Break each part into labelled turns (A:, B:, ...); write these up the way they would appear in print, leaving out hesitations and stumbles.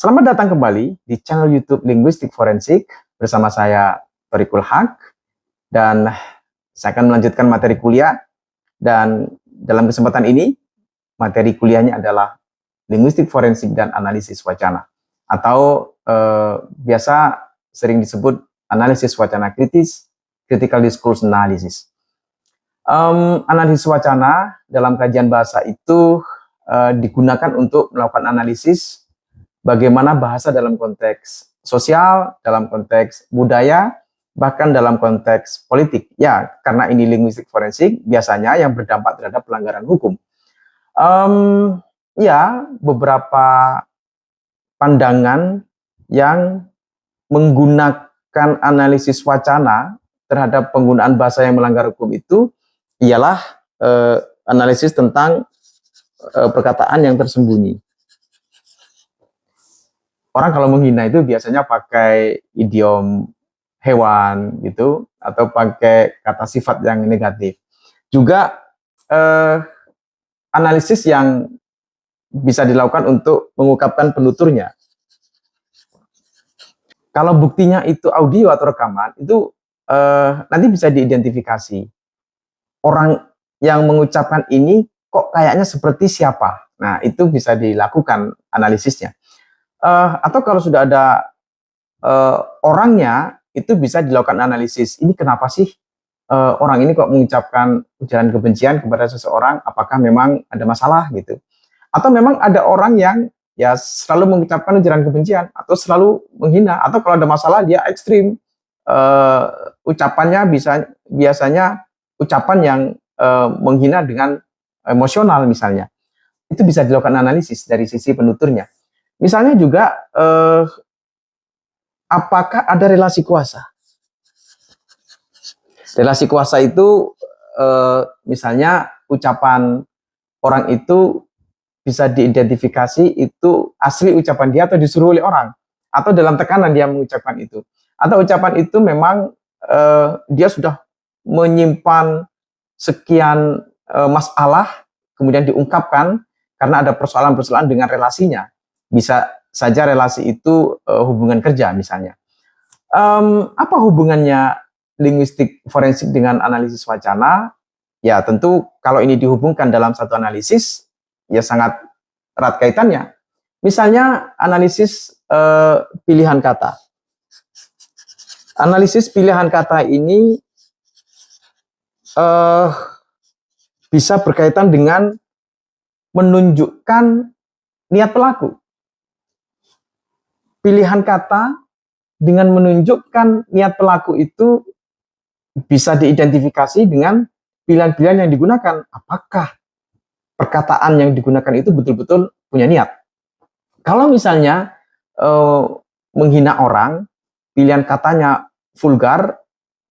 A: Selamat datang kembali di channel YouTube Linguistik Forensik bersama saya Thoriqul Haq, dan saya akan melanjutkan materi kuliah. Dan dalam kesempatan ini materi kuliahnya adalah Linguistik Forensik dan Analisis Wacana, atau biasa sering disebut analisis wacana kritis, critical discourse analysis. Analisis wacana dalam kajian bahasa itu digunakan untuk melakukan analisis bagaimana bahasa dalam konteks sosial, dalam konteks budaya, bahkan dalam konteks politik. Ya, karena ini linguistik forensik, biasanya yang berdampak terhadap pelanggaran hukum. Ya, beberapa pandangan yang menggunakan analisis wacana terhadap penggunaan bahasa yang melanggar hukum itu ialah analisis tentang perkataan yang tersembunyi. Orang kalau menghina itu biasanya pakai idiom hewan gitu, atau pakai kata sifat yang negatif. Juga analisis yang bisa dilakukan untuk mengungkapkan penuturnya. Kalau buktinya itu audio atau rekaman, itu nanti bisa diidentifikasi. Orang yang mengucapkan ini kok kayaknya seperti siapa. Nah, itu bisa dilakukan analisisnya. Atau kalau sudah ada orangnya, itu bisa dilakukan analisis. Ini kenapa sih orang ini kok mengucapkan ujaran kebencian kepada seseorang? Apakah memang ada masalah gitu? Atau memang ada orang yang ya selalu mengucapkan ujaran kebencian atau selalu menghina, atau kalau ada masalah dia ekstrim, ucapannya biasanya ucapan yang menghina dengan emosional misalnya. Itu bisa dilakukan analisis dari sisi penuturnya. Misalnya juga apakah ada relasi kuasa? Relasi kuasa itu misalnya ucapan orang itu bisa diidentifikasi itu asli ucapan dia atau disuruh oleh orang, atau dalam tekanan dia mengucapkan itu, atau ucapan itu memang dia sudah menyimpan sekian masalah kemudian diungkapkan karena ada persoalan-persoalan dengan relasinya. Bisa saja relasi itu hubungan kerja misalnya. Apa hubungannya linguistik forensik dengan analisis wacana? Ya tentu kalau ini dihubungkan dalam satu analisis, ya sangat erat kaitannya. Misalnya analisis pilihan kata. Analisis pilihan kata ini bisa berkaitan dengan menunjukkan niat pelaku. Pilihan kata dengan menunjukkan niat pelaku itu bisa diidentifikasi dengan pilihan-pilihan yang digunakan. Apakah perkataan yang digunakan itu betul-betul punya niat? Kalau misalnya menghina orang, pilihan katanya vulgar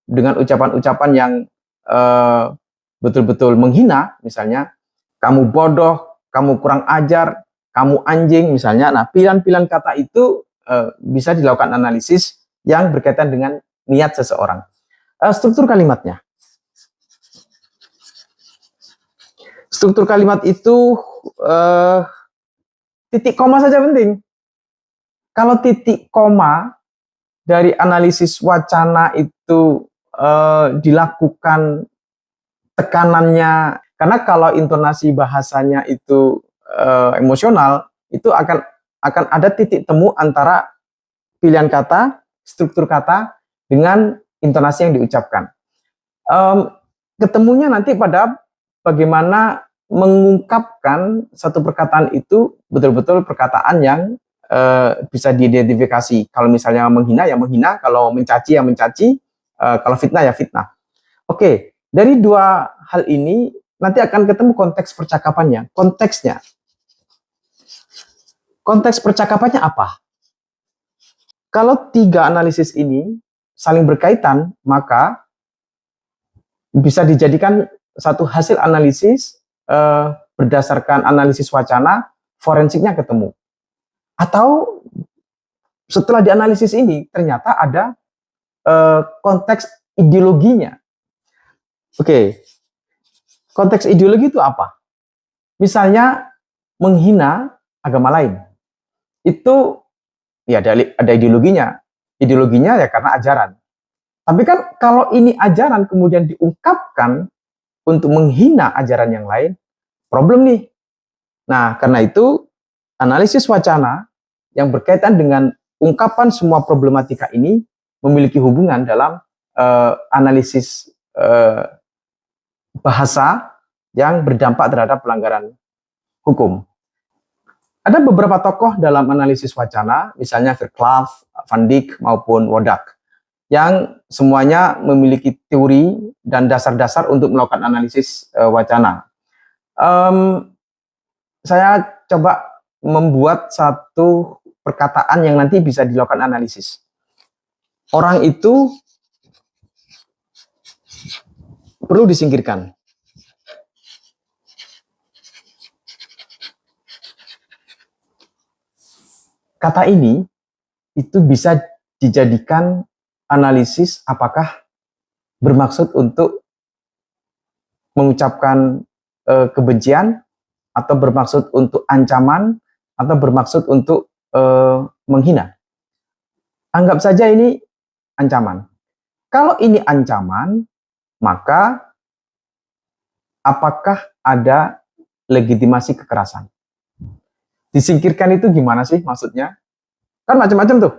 A: dengan ucapan-ucapan yang betul-betul menghina, misalnya kamu bodoh, kamu kurang ajar, kamu anjing misalnya. Nah, pilihan-pilihan kata itu bisa dilakukan analisis yang berkaitan dengan niat seseorang. Struktur kalimatnya. Struktur kalimat itu titik koma saja penting. Kalau titik koma dari analisis wacana itu dilakukan tekanannya, karena kalau intonasi bahasanya itu emosional, itu akan ada titik temu antara pilihan kata, struktur kata dengan intonasi yang diucapkan. Ketemunya nanti pada bagaimana mengungkapkan satu perkataan itu betul-betul perkataan yang bisa diidentifikasi. Kalau misalnya menghina ya menghina, kalau mencaci ya mencaci, kalau fitnah ya fitnah. Oke, dari dua hal ini nanti akan ketemu konteks percakapannya, konteksnya. Konteks percakapannya apa? Kalau tiga analisis ini saling berkaitan, maka bisa dijadikan satu hasil analisis berdasarkan analisis wacana, forensiknya ketemu. Atau setelah dianalisis ini ternyata ada konteks ideologinya. Oke, konteks ideologi itu apa? Misalnya menghina agama lain, itu ya ada ideologinya. Ideologinya ya karena ajaran. Tapi kan kalau ini ajaran kemudian diungkapkan untuk menghina ajaran yang lain, problem nih. Nah, karena itu analisis wacana yang berkaitan dengan ungkapan semua problematika ini memiliki hubungan dalam analisis bahasa yang berdampak terhadap pelanggaran hukum. Ada beberapa tokoh dalam analisis wacana, misalnya Verklaaf, Van Dijk, maupun Wodak, yang semuanya memiliki teori dan dasar-dasar untuk melakukan analisis wacana. Saya coba membuat satu perkataan yang nanti bisa dilakukan analisis. Orang itu perlu disingkirkan. Kata ini itu bisa dijadikan analisis apakah bermaksud untuk mengucapkan kebencian, atau bermaksud untuk ancaman, atau bermaksud untuk menghina. Anggap saja ini ancaman. Kalau ini ancaman, maka apakah ada legitimasi kekerasan? Disingkirkan itu gimana sih maksudnya? Kan macam-macam tuh.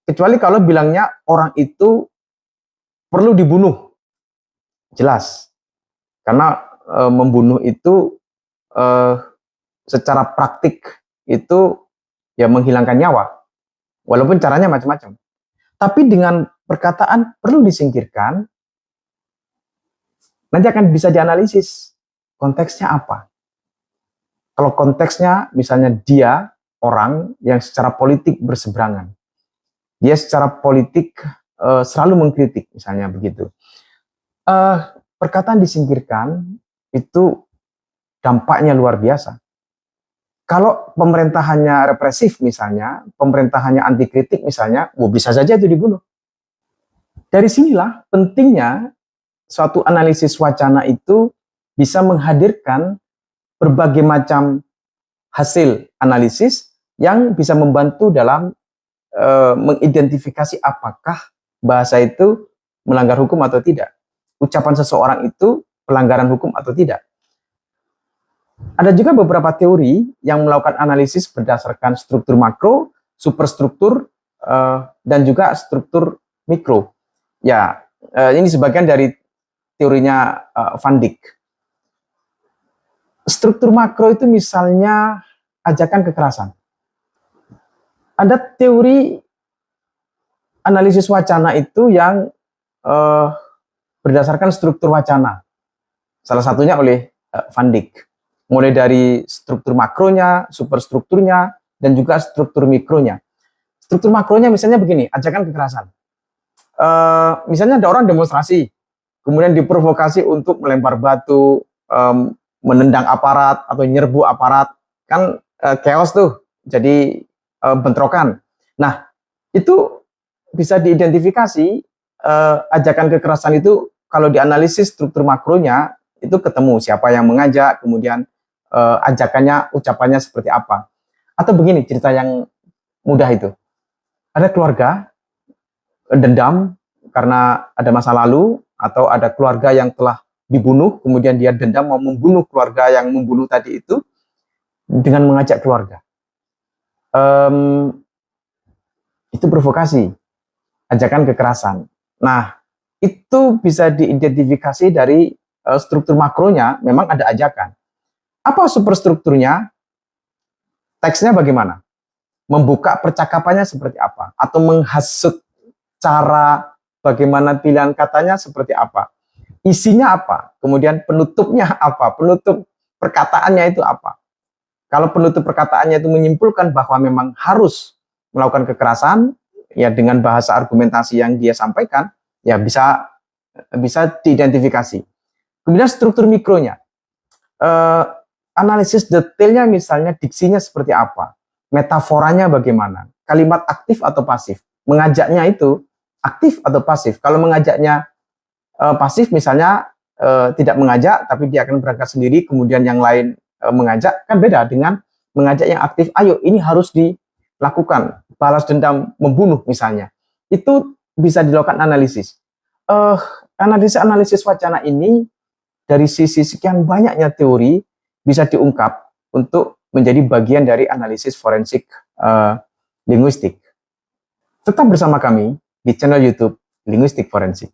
A: Kecuali kalau bilangnya orang itu perlu dibunuh. Jelas. Karena membunuh itu secara praktik itu ya menghilangkan nyawa. Walaupun caranya macam-macam. Tapi dengan perkataan perlu disingkirkan, nanti akan bisa dianalisis konteksnya apa. Kalau konteksnya misalnya dia orang yang secara politik berseberangan, dia secara politik selalu mengkritik, misalnya begitu. Perkataan disingkirkan itu dampaknya luar biasa. Kalau pemerintahannya represif misalnya, pemerintahannya anti kritik misalnya, bisa saja itu dibunuh. Dari sinilah pentingnya suatu analisis wacana itu bisa menghadirkan berbagai macam hasil analisis yang bisa membantu dalam mengidentifikasi apakah bahasa itu melanggar hukum atau tidak. Ucapan seseorang itu pelanggaran hukum atau tidak. Ada juga beberapa teori yang melakukan analisis berdasarkan struktur makro, superstruktur, dan juga struktur mikro. Ya, ini sebagian dari teorinya Van Dijk. Struktur makro itu misalnya ajakan kekerasan. Ada teori analisis wacana itu yang berdasarkan struktur wacana. Salah satunya oleh Van Dijk. Mulai dari struktur makronya, superstrukturnya, dan juga struktur mikronya. Struktur makronya misalnya begini, ajakan kekerasan. Misalnya ada orang demonstrasi, kemudian diprovokasi untuk melempar batu, menendang aparat, atau nyerbu aparat. Kan chaos tuh, jadi bentrokan. Nah, itu bisa diidentifikasi ajakan kekerasan itu kalau dianalisis struktur makronya, itu ketemu siapa yang mengajak, kemudian ajakannya, ucapannya seperti apa. Atau begini cerita yang mudah itu. Ada keluarga dendam karena ada masa lalu, atau ada keluarga yang telah dibunuh, kemudian dia dendam mau membunuh keluarga yang membunuh tadi itu dengan mengajak keluarga. Itu provokasi, ajakan kekerasan. Nah, itu bisa diidentifikasi dari struktur makronya, memang ada ajakan. Apa superstrukturnya? Teksnya bagaimana? Membuka percakapannya seperti apa? Atau menghasut cara bagaimana pilihan katanya seperti apa? Isinya apa? Kemudian penutupnya apa? Penutup perkataannya itu apa? Kalau penutup perkataannya itu menyimpulkan bahwa memang harus melakukan kekerasan, ya dengan bahasa argumentasi yang dia sampaikan, ya bisa diidentifikasi. Kemudian struktur mikronya. Analisis detailnya misalnya diksinya seperti apa, metaforanya bagaimana, kalimat aktif atau pasif, mengajaknya itu aktif atau pasif. Kalau mengajaknya pasif misalnya tidak mengajak tapi dia akan berangkat sendiri, kemudian yang lain mengajak, kan beda dengan mengajak yang aktif, ayo ini harus dilakukan, balas dendam membunuh misalnya, itu bisa dilakukan analisis. Analisis wacana ini dari sisi sekian banyaknya teori bisa diungkap untuk menjadi bagian dari analisis forensik linguistik. Tetap bersama kami di channel YouTube Linguistik Forensik.